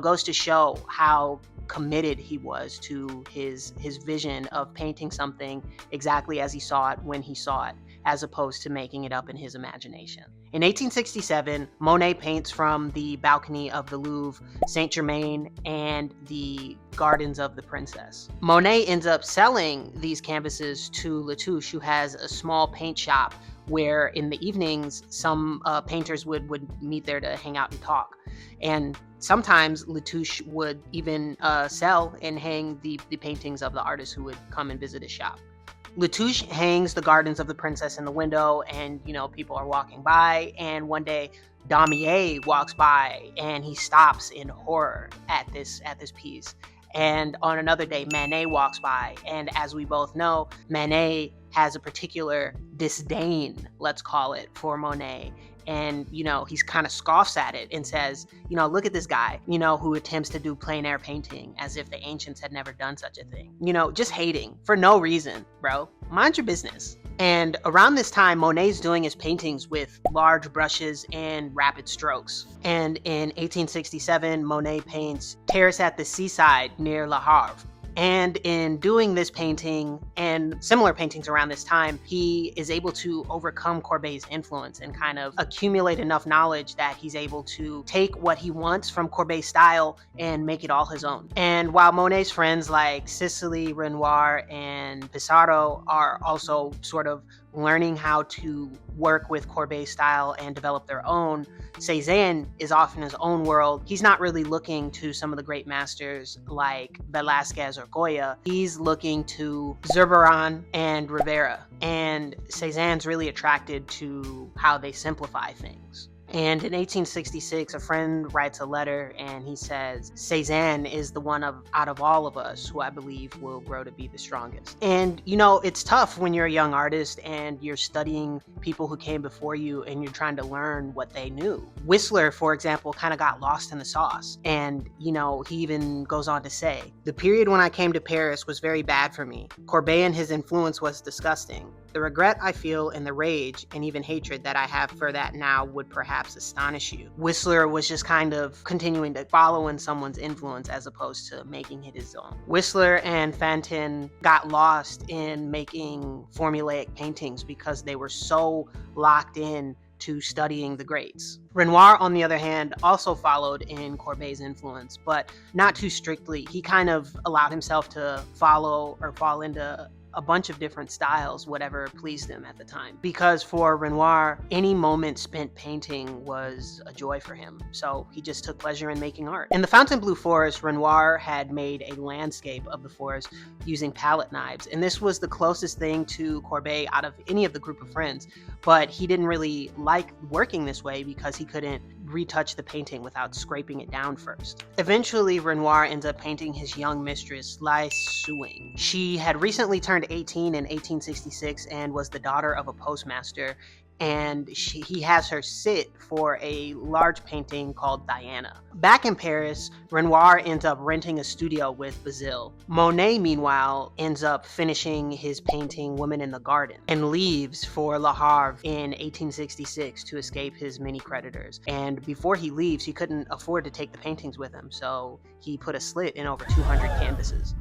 goes to show how committed he was to his vision of painting something exactly as he saw it when he saw it, as opposed to making it up in his imagination. In 1867, Monet paints from the balcony of the Louvre, Saint-Germain, and the Gardens of the Princess. Monet ends up selling these canvases to Latouche, who has a small paint shop where in the evenings some painters would meet there to hang out and talk. And sometimes Latouche would even sell and hang the paintings of the artists who would come and visit his shop. Latouche hangs the Gardens of the Princess in the window, and people are walking by, and one day Daumier walks by and he stops in horror at this piece. And on another day, Manet walks by, and as we both know, Manet has a particular disdain, let's call it, for Monet. And, he's kind of scoffs at it and says, look at this guy, who attempts to do plein air painting as if the ancients had never done such a thing. Just hating for no reason, bro. Mind your business. And around this time, Monet's doing his paintings with large brushes and rapid strokes. And in 1867, Monet paints Terrace at the Seaside near Le Havre. And in doing this painting and similar paintings around this time, he is able to overcome Courbet's influence and kind of accumulate enough knowledge that he's able to take what he wants from Courbet's style and make it all his own. And while Monet's friends like Sicily, Renoir, and Pissarro are also sort of learning how to work with Courbet's style and develop their own, Cézanne is off in his own world. He's not really looking to some of the great masters like Velázquez or Goya. He's looking to Zurbaran and Rivera. And Cézanne's really attracted to how they simplify things. And in 1866, a friend writes a letter and he says, Cézanne is the one out of all of us who I believe will grow to be the strongest. And, it's tough when you're a young artist and you're studying people who came before you and you're trying to learn what they knew. Whistler, for example, kind of got lost in the sauce. And, he even goes on to say, "The period when I came to Paris was very bad for me. Courbet and his influence was disgusting. The regret I feel and the rage and even hatred that I have for that now would perhaps astonish you." Whistler was just kind of continuing to follow in someone's influence as opposed to making it his own. Whistler and Fantin got lost in making formulaic paintings because they were so locked in to studying the greats. Renoir, on the other hand, also followed in Courbet's influence, but not too strictly. He kind of allowed himself to follow or fall into a bunch of different styles, whatever pleased him at the time. Because for Renoir, any moment spent painting was a joy for him. So he just took pleasure in making art. In the Fontainebleau forest, Renoir had made a landscape of the forest using palette knives. And this was the closest thing to Courbet out of any of the group of friends. But he didn't really like working this way because he couldn't retouch the painting without scraping it down first. Eventually, Renoir ends up painting his young mistress, Lai Suing. She had recently turned 18 in 1866 and was the daughter of a postmaster, and he has her sit for a large painting called Diana. Back in Paris, Renoir ends up renting a studio with Bazille. Monet, meanwhile, ends up finishing his painting Woman in the Garden and leaves for Le Havre in 1866 to escape his many creditors. And before he leaves, he couldn't afford to take the paintings with him, so he put a slit in over 200 canvases.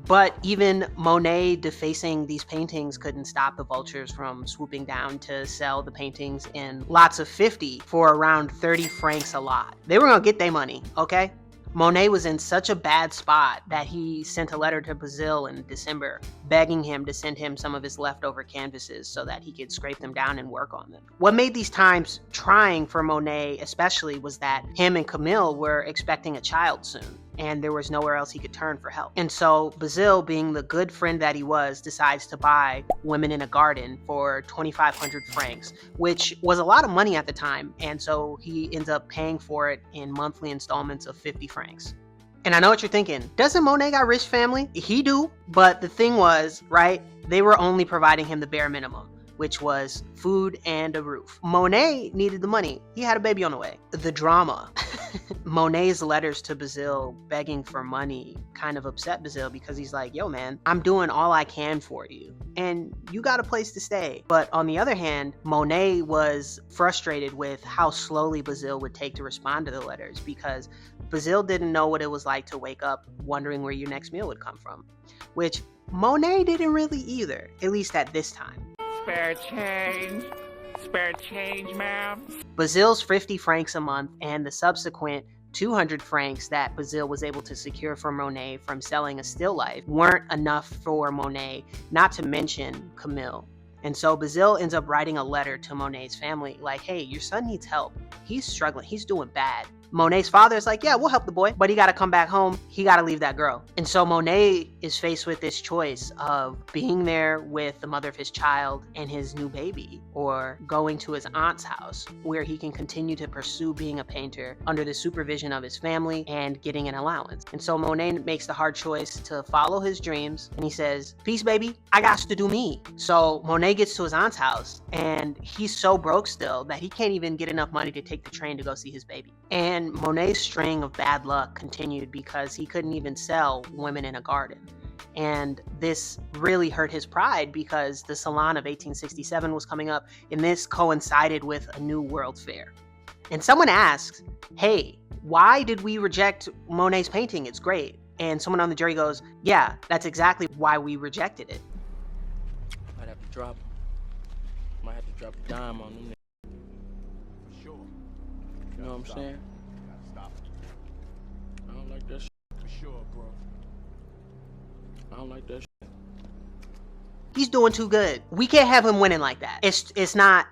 But even Monet defacing these paintings couldn't stop the vultures from swooping down to sell the paintings in lots of 50 for around 30 francs a lot. They were gonna get their money, okay? Monet was in such a bad spot that he sent a letter to Bazille in December begging him to send him some of his leftover canvases so that he could scrape them down and work on them. What made these times trying for Monet especially was that him and Camille were expecting a child soon, and there was nowhere else he could turn for help. And so Bazille, being the good friend that he was, decides to buy Women in a Garden for 2,500 francs, which was a lot of money at the time, and so he ends up paying for it in monthly installments of 50 francs. And I know what you're thinking, doesn't Monet got rich family? He do, but the thing was, right, they were only providing him the bare minimum, which was food and a roof. Monet needed the money. He had a baby on the way. The drama. Monet's letters to Bazille begging for money kind of upset Bazille because he's like, yo man, I'm doing all I can for you and you got a place to stay. But on the other hand, Monet was frustrated with how slowly Bazille would take to respond to the letters because Bazille didn't know what it was like to wake up wondering where your next meal would come from, which Monet didn't really either, at least at this time. Spare change, ma'am. Bazille's 50 francs a month and the subsequent 200 francs that Bazille was able to secure from Monet from selling a still life weren't enough for Monet, not to mention Camille. And so Bazille ends up writing a letter to Monet's family like, hey, your son needs help. He's struggling. He's doing bad. Monet's father is like, yeah, we'll help the boy, but he got to come back home. He got to leave that girl. And so Monet is faced with this choice of being there with the mother of his child and his new baby, or going to his aunt's house where he can continue to pursue being a painter under the supervision of his family and getting an allowance. And so Monet makes the hard choice to follow his dreams. And he says, peace, baby. I got to do me. So Monet gets to his aunt's house and he's so broke still that he can't even get enough money to take the train to go see his baby. And Monet's string of bad luck continued because he couldn't even sell Women in a Garden. And this really hurt his pride because the Salon of 1867 was coming up, and this coincided with a new World's Fair. And someone asked, hey, why did we reject Monet's painting? It's great. And someone on the jury goes, yeah, that's exactly why we rejected it. Might have to drop a dime on them. For sure. You know what I'm saying? Gotta stop it. I don't like that shit. For sure, bro. I don't like that shit. He's doing too good. We can't have him winning like that. That's not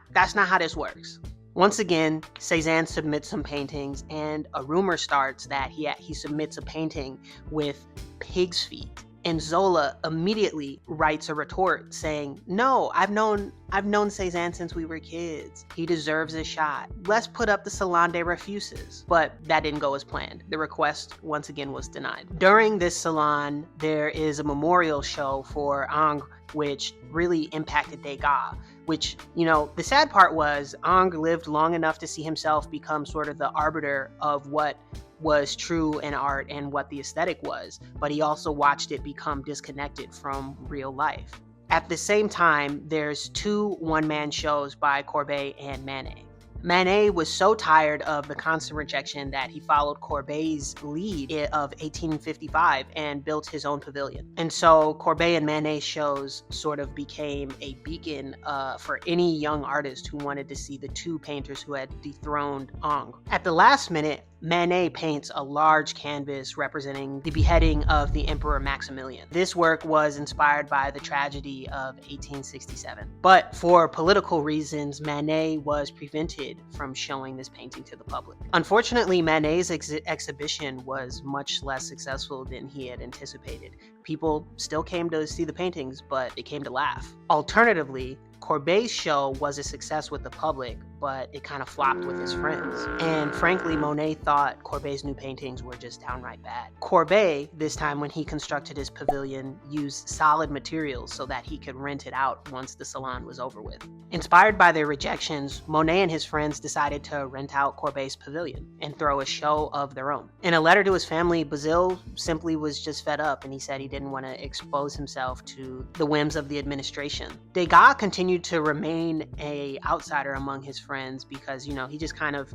how this works. Once again, Cézanne submits some paintings, and a rumor starts that he submits a painting with pig's feet. And Zola immediately writes a retort saying, no, I've known Cézanne since we were kids. He deserves a shot. Let's put up the Salon des Refuses. But that didn't go as planned. The request once again was denied. During this salon, there is a memorial show for Ingres, which really impacted Degas. Which, the sad part was Ingres lived long enough to see himself become sort of the arbiter of what was true in art and what the aesthetic was, but he also watched it become disconnected from real life. At the same time, there's two one-man shows by Courbet and Manet. Manet was so tired of the constant rejection that he followed Courbet's lead of 1855 and built his own pavilion. And so Courbet and Manet's shows sort of became a beacon for any young artist who wanted to see the two painters who had dethroned Ingres. At the last minute, Manet paints a large canvas representing the beheading of the Emperor Maximilian. This work was inspired by the tragedy of 1867. But for political reasons, Manet was prevented from showing this painting to the public. Unfortunately, Manet's exhibition was much less successful than he had anticipated. People still came to see the paintings, but they came to laugh. Alternatively, Courbet's show was a success with the public, but it kind of flopped with his friends. And frankly, Monet thought Courbet's new paintings were just downright bad. Courbet, this time when he constructed his pavilion, used solid materials so that he could rent it out once the salon was over with. Inspired by their rejections, Monet and his friends decided to rent out Courbet's pavilion and throw a show of their own. In a letter to his family, Bazille simply was just fed up, and he said he didn't want to expose himself to the whims of the administration. Degas continued to remain an outsider among his friends because, he just kind of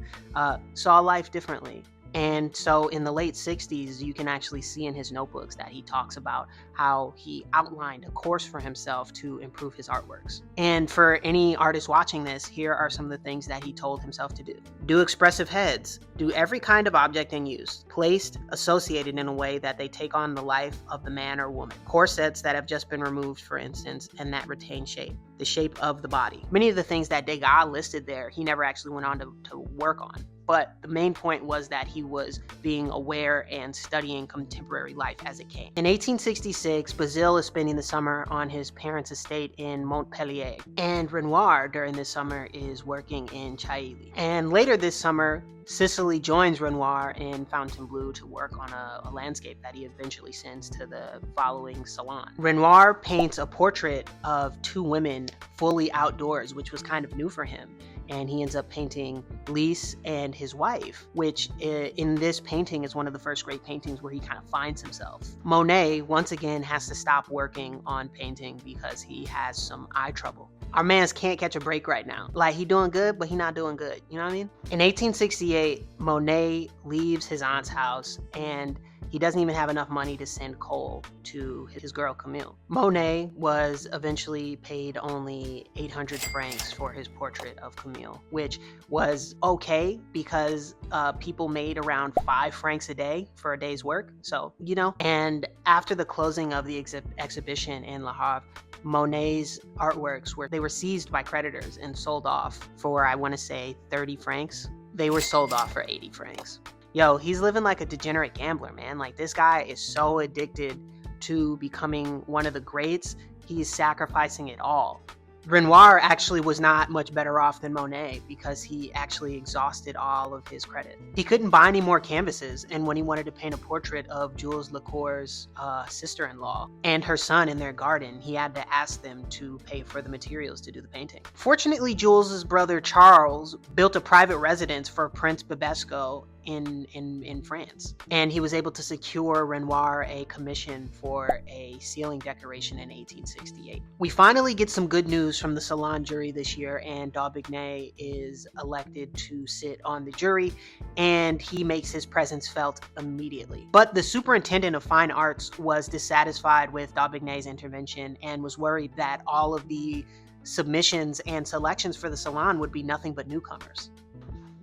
saw life differently. And so in the late 60s, you can actually see in his notebooks that he talks about how he outlined a course for himself to improve his artworks. And for any artist watching this, here are some of the things that he told himself to do. Do expressive heads. Do every kind of object in use, placed, associated in a way that they take on the life of the man or woman. Corsets that have just been removed, for instance, and that retain shape. The shape of the body. Many of the things that Degas listed there, he never actually went on to work on. But the main point was that he was being aware and studying contemporary life as it came. In 1866, Bazille is spending the summer on his parents' estate in Montpellier, and Renoir during this summer is working in Chailly. And later this summer, Cicely joins Renoir in Fontainebleau to work on a landscape that he eventually sends to the following salon. Renoir paints a portrait of two women fully outdoors, which was kind of new for him. And he ends up painting Lise and his wife, which in this painting is one of the first great paintings where he kind of finds himself. Monet, once again, has to stop working on painting because he has some eye trouble. Our mans can't catch a break right now. Like, he doing good, but he not doing good. You know what I mean? In 1868, Monet leaves his aunt's house and he doesn't even have enough money to send coal to his girl Camille. Monet was eventually paid only 800 francs for his portrait of Camille, which was okay because people made around 5 francs a day for a day's work. So, you know. And after the closing of the exhibition in Le Havre, Monet's artworks were seized by creditors and sold off for, I want to say, 30 francs. They were sold off for 80 francs. Yo, he's living like a degenerate gambler, man. Like, this guy is so addicted to becoming one of the greats, he's sacrificing it all. Renoir actually was not much better off than Monet because he actually exhausted all of his credit. He couldn't buy any more canvases, and when he wanted to paint a portrait of Jules Lecour's sister-in-law and her son in their garden, he had to ask them to pay for the materials to do the painting. Fortunately, Jules's brother Charles built a private residence for Prince Bibesco in France, and he was able to secure Renoir a commission for a ceiling decoration in 1868. We finally get some good news from the Salon jury this year, and Daubigny is elected to sit on the jury, and he makes his presence felt immediately. But the superintendent of fine arts was dissatisfied with Daubigny's intervention and was worried that all of the submissions and selections for the Salon would be nothing but newcomers.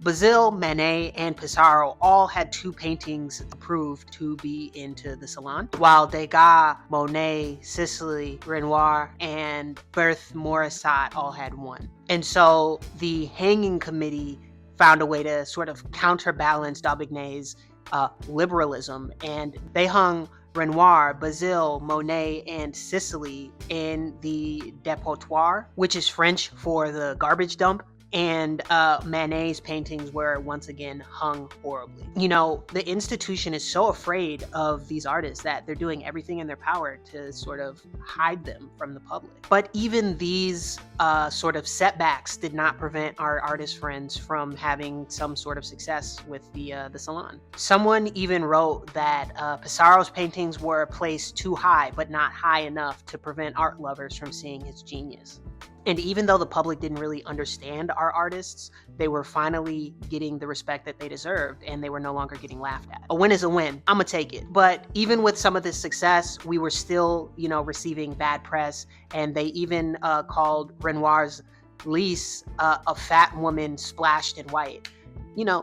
Bazille, Manet, and Pissarro all had 2 paintings approved to be into the Salon, while Degas, Monet, Cicely, Renoir, and Berthe Morisot all had 1. And so the hanging committee found a way to sort of counterbalance Daubigny's liberalism, and they hung Renoir, Bazille, Monet, and Cicely in the dépotoir, which is French for the garbage dump. And Manet's paintings were once again hung horribly. You know, the institution is so afraid of these artists that they're doing everything in their power to sort of hide them from the public. But even these sort of setbacks did not prevent our artist friends from having some sort of success with the Salon. Someone even wrote that Pissarro's paintings were placed too high, but not high enough to prevent art lovers from seeing his genius. And even though the public didn't really understand our artists, they were finally getting the respect that they deserved, and they were no longer getting laughed at. A win is a win. I'm gonna take it. But even with some of this success, we were still, receiving bad press, and they even called Renoir's Lise a fat woman splashed in white.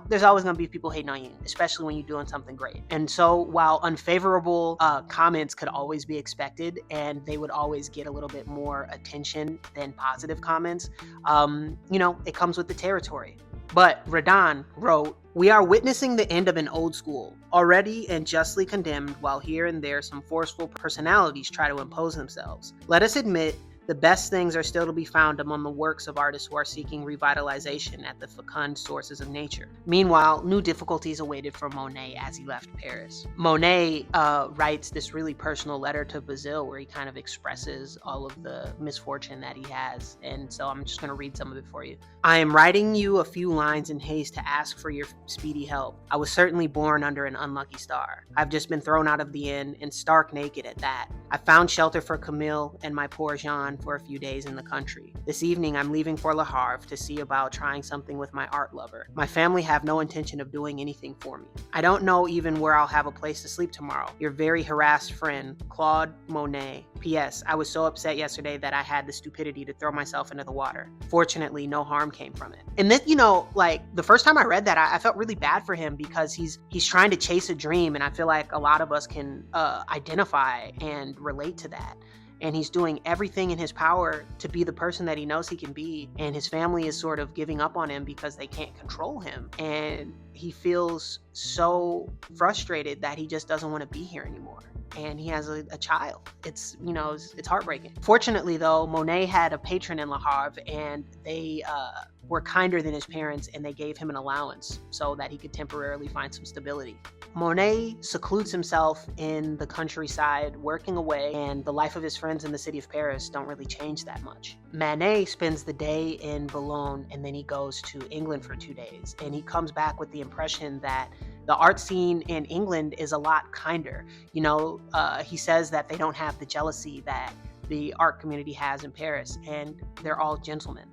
There's always going to be people hating on you, especially when you're doing something great. And so while unfavorable comments could always be expected, and they would always get a little bit more attention than positive comments, it comes with the territory. But Redon wrote, "We are witnessing the end of an old school, already and justly condemned, while here and there some forceful personalities try to impose themselves. Let us admit the best things are still to be found among the works of artists who are seeking revitalization at the fecund sources of nature." Meanwhile, new difficulties awaited for Monet as he left Paris. Monet writes this really personal letter to Bazille where he kind of expresses all of the misfortune that he has. And so I'm just going to read some of it for you. "I am writing you a few lines in haste to ask for your speedy help. I was certainly born under an unlucky star. I've just been thrown out of the inn, and stark naked at that. I found shelter for Camille and my poor Jean fun for a few days in the country. This evening, I'm leaving for Le Havre to see about trying something with my art lover. My family have no intention of doing anything for me. I don't know even where I'll have a place to sleep tomorrow. Your very harassed friend, Claude Monet. P.S. I was so upset yesterday that I had the stupidity to throw myself into the water. Fortunately, no harm came from it. And then, like the first time I read that, I felt really bad for him because he's trying to chase a dream, and I feel like a lot of us can identify and relate to that. And he's doing everything in his power to be the person that he knows he can be, and his family is sort of giving up on him because they can't control him, and he feels so frustrated that he just doesn't want to be here anymore. And he has a child. It's heartbreaking. Fortunately, though, Monet had a patron in Le Havre, and they were kinder than his parents, and they gave him an allowance so that he could temporarily find some stability. Monet secludes himself in the countryside, working away, and the life of his friends in the city of Paris don't really change that much. Manet spends the day in Boulogne, and then he goes to England for 2 days, and he comes back with the impression that the art scene in England is a lot kinder. He says that they don't have the jealousy that the art community has in Paris, and they're all gentlemen.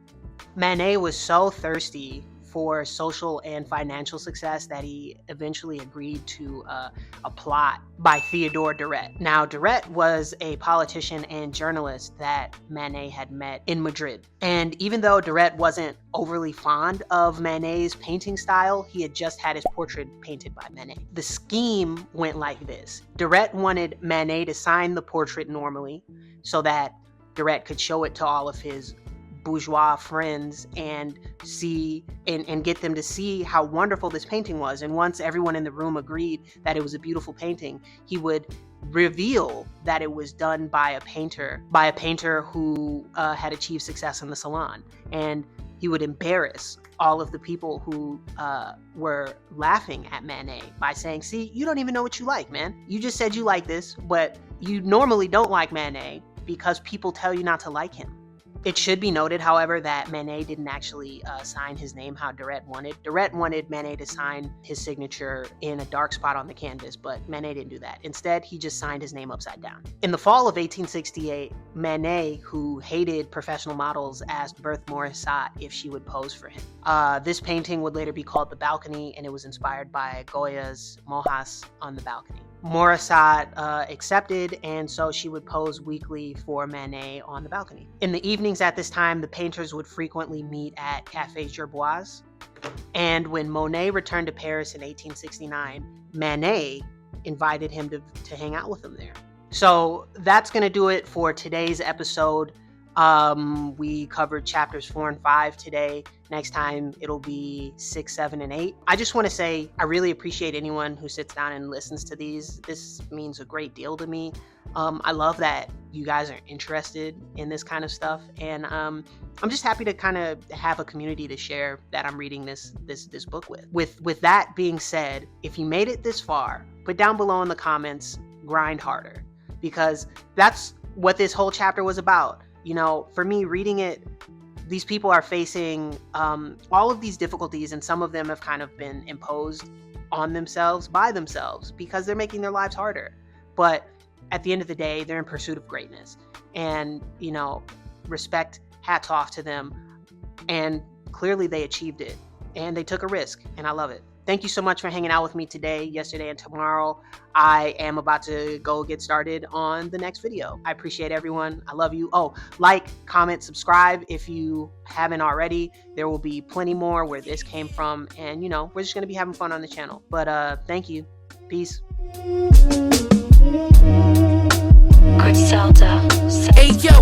Manet was so thirsty for social and financial success that he eventually agreed to a plot by Theodore Duret. Now, Duret was a politician and journalist that Manet had met in Madrid. And even though Duret wasn't overly fond of Manet's painting style, he had just had his portrait painted by Manet. The scheme went like this. Duret wanted Manet to sign the portrait normally so that Duret could show it to all of his bourgeois friends and see and get them to see how wonderful this painting was. And once everyone in the room agreed that it was a beautiful painting, he would reveal that it was done by a painter who had achieved success in the salon. And he would embarrass all of the people who were laughing at Manet by saying, see, you don't even know what you like, man. You just said you like this, but you normally don't like Manet because people tell you not to like him. It should be noted, however, that Manet didn't actually sign his name how Duret wanted. Duret wanted Manet to sign his signature in a dark spot on the canvas, but Manet didn't do that. Instead, he just signed his name upside down. In the fall of 1868, Manet, who hated professional models, asked Berthe Morisot if she would pose for him. This painting would later be called The Balcony, and it was inspired by Goya's Mohas on the Balcony. Morisot accepted, and so she would pose weekly for Manet on the balcony. In the evenings at this time, the painters would frequently meet at Café Gerboise. And when Monet returned to Paris in 1869, Manet invited him to hang out with him there. So that's going to do it for today's episode. We covered chapters 4 and 5 today. Next time it'll be 6, 7, and 8. I just want to say I really appreciate anyone who sits down and listens to these. This means a great deal to me. I love that you guys are interested in this kind of stuff, and I'm just happy to kind of have a community to share that I'm reading this book with. With that being said, if you made it this far, put down below in the comments, grind harder, because that's what this whole chapter was about. For me, reading it, these people are facing all of these difficulties, and some of them have kind of been imposed on themselves by themselves because they're making their lives harder. But at the end of the day, they're in pursuit of greatness. And, respect, hats off to them. And clearly they achieved it. And they took a risk. And I love it. Thank you so much for hanging out with me today, yesterday, and tomorrow. I am about to go get started on the next video. I appreciate everyone. I love you. Oh, like, comment, subscribe if you haven't already. There will be plenty more where this came from. And, we're just going to be having fun on the channel. But thank you. Peace. Griselda. Hey, yo,